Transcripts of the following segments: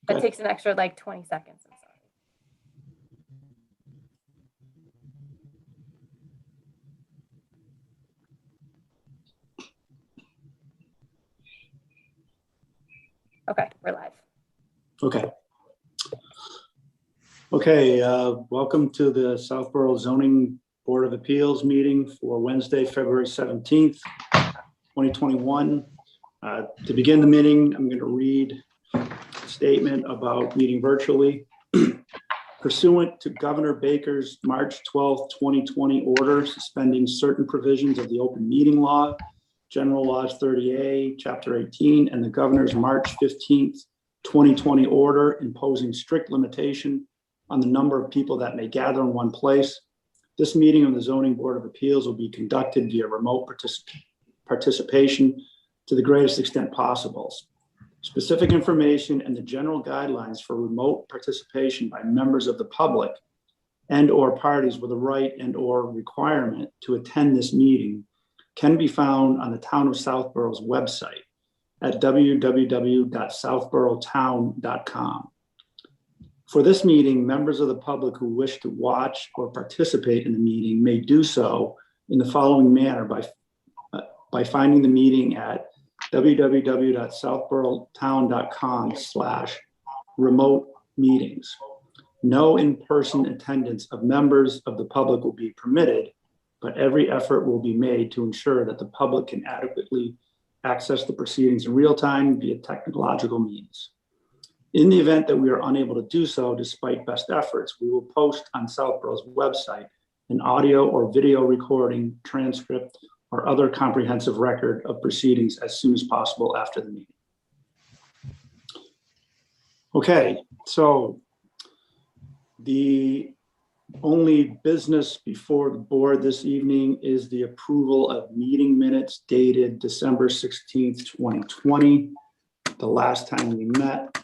That takes an extra like 20 seconds. I'm sorry. Okay, we're live. Okay, welcome to the Southborough Zoning Board of Appeals meeting for Wednesday, February 17th, 2021. To begin the meeting, I'm going to read a statement about meeting virtually. Pursuant to Governor Baker's March 12th, 2020 order suspending certain provisions of the open meeting law, General Laws 30A, Chapter 18, and the Governor's March 15th, 2020 order imposing strict limitation on the number of people that may gather in one place. This meeting of the Zoning Board of Appeals will be conducted via remote participation to the greatest extent possible. Specific information and the general guidelines for remote participation by members of the public and or parties with a right and or requirement to attend this meeting can be found on the Town of Southborough's website at www.southboroughtown.com. For this meeting, members of the public who wish to watch or participate in the meeting may do so in the following manner by finding the meeting at www.southboroughtown.com/remote meetings. No in-person attendance of members of the public will be permitted, but every effort will be made to ensure that the public can adequately access the proceedings in real time via technological means. In the event that we are unable to do so, despite best efforts, we will post on Southborough's website an audio or video recording, transcript, or other comprehensive record of proceedings as soon as possible after the meeting. Okay, so the only business before the board this evening is the approval of meeting minutes dated December 16th, 2020, the last time we met.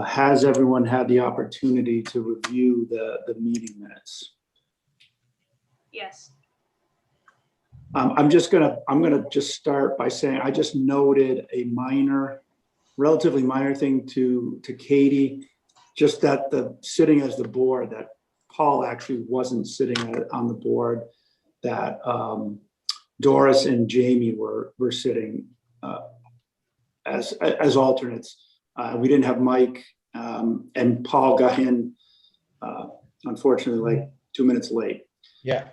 Has everyone had the opportunity to review the meeting minutes? Yes. I'm gonna just start by saying I just noted a relatively minor thing to Katie, just that sitting as the board, that Paul actually wasn't sitting on the board, that Doris and Jamie were sitting as alternates. We didn't have Mike, and Paul got in, unfortunately, like 2 minutes late. Yeah.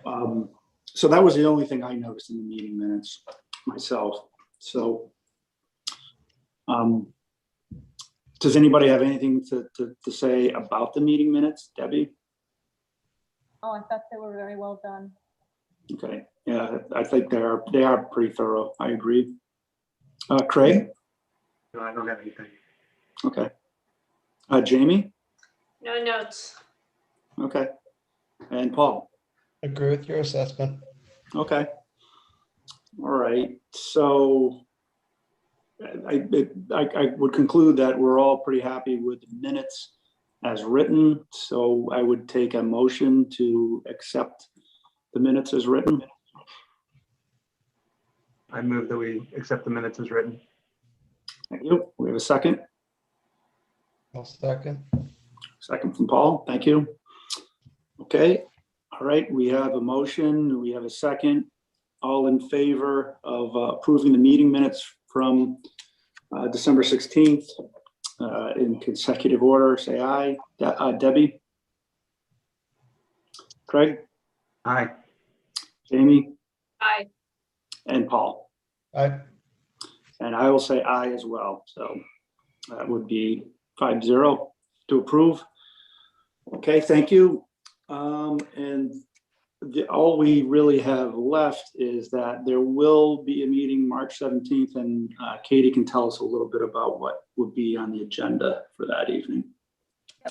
So that was the only thing I noticed in the meeting minutes myself. So does anybody have anything to say about the meeting minutes? Debbie? Oh, I thought they were very well done. Okay, yeah, I think they are pretty thorough. I agree. Craig? No, I don't have anything. Okay. Jamie? No notes. Okay. And Paul? Agree with your assessment. Okay. All right. So I would conclude that we're all pretty happy with the minutes as written. So I would take a motion to accept the minutes as written. I move that we accept the minutes as written. Thank you. We have a second. I'll second. Second from Paul. Thank you. Okay. All right. We have a motion. We have a second. All in favor of approving the meeting minutes from December 16th in consecutive order, say aye. Debbie? Craig? Aye. Jamie? Aye. And Paul? Aye. And I will say aye as well. So that would be 5-0 to approve. Okay, thank you. And all we really have left is that there will be a meeting March 17th, and Katie can tell us a little bit about what would be on the agenda for that evening.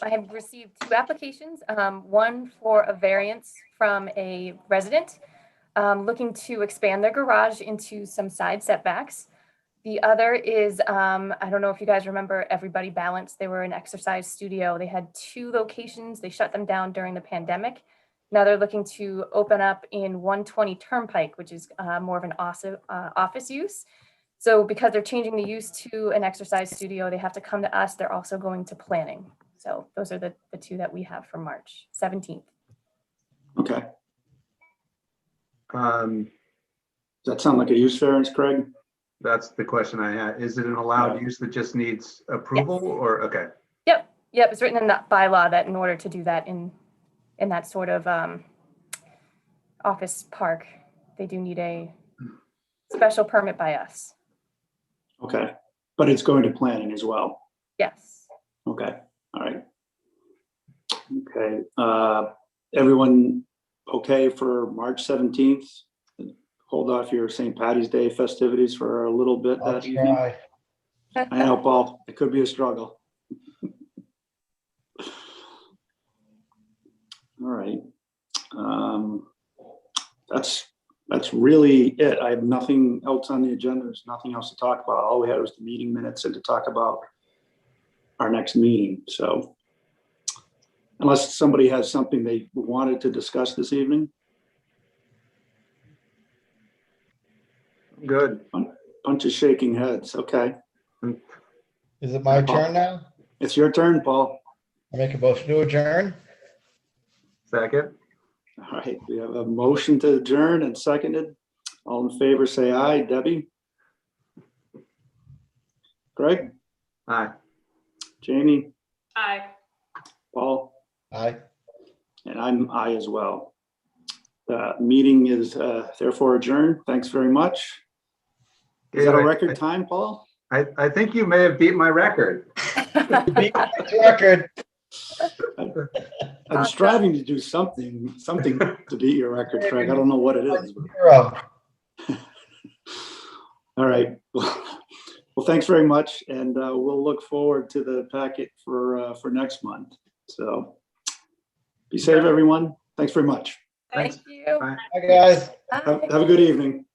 I have received 2 applications, one for a variance from a resident looking to expand their garage into some side setbacks. The other is, I don't know if you guys remember Everybody Balanced. They were an exercise studio. They had 2 locations. They shut them down during the pandemic. Now they're looking to open up in 120 Turnpike, which is more of an office use. So because they're changing the use to an exercise studio, they have to come to us. They're also going to planning. So those are the two that we have for March 17th. Okay. Um, Does that sound like a use variance, Craig? That's the question I had. Is it an allowed use that just needs approval or, okay, Yep, it's written in that bylaw that in order to do that in that sort of office park, they do need a special permit by us. Okay, but it's going to planning as well. Yes. Okay, all right. Okay, everyone okay for March 17th? Hold off your St. Patty's Day festivities for a little bit I'll that evening. try. I know, Paul, it could be a struggle. All right. That's really it. I have nothing else on the agenda. There's nothing else to talk about. All we had was the meeting minutes and to talk about our next meeting. So unless somebody has something they wanted to discuss this evening, good. bunch of shaking heads. Okay. Is it my turn now? It's your turn, Paul. I make a motion to adjourn? Second, All right. We have a motion to adjourn and seconded. All in favor, say aye. Debbie? Greg? aye. Jamie? Aye. Paul? Aye. And I'm aye as well. The meeting is therefore adjourned. Thanks very much. Is that a record time, Paul? I think you may have beat my record. Beat my record. I'm striving to do something to beat your record, Craig. I don't know what it is. Zero. All right. Well, thanks very much. And we'll look forward to the packet for next month. So be safe, everyone. Thanks very much. Thank Thanks. you. Bye. Bye, guys. Have a good evening.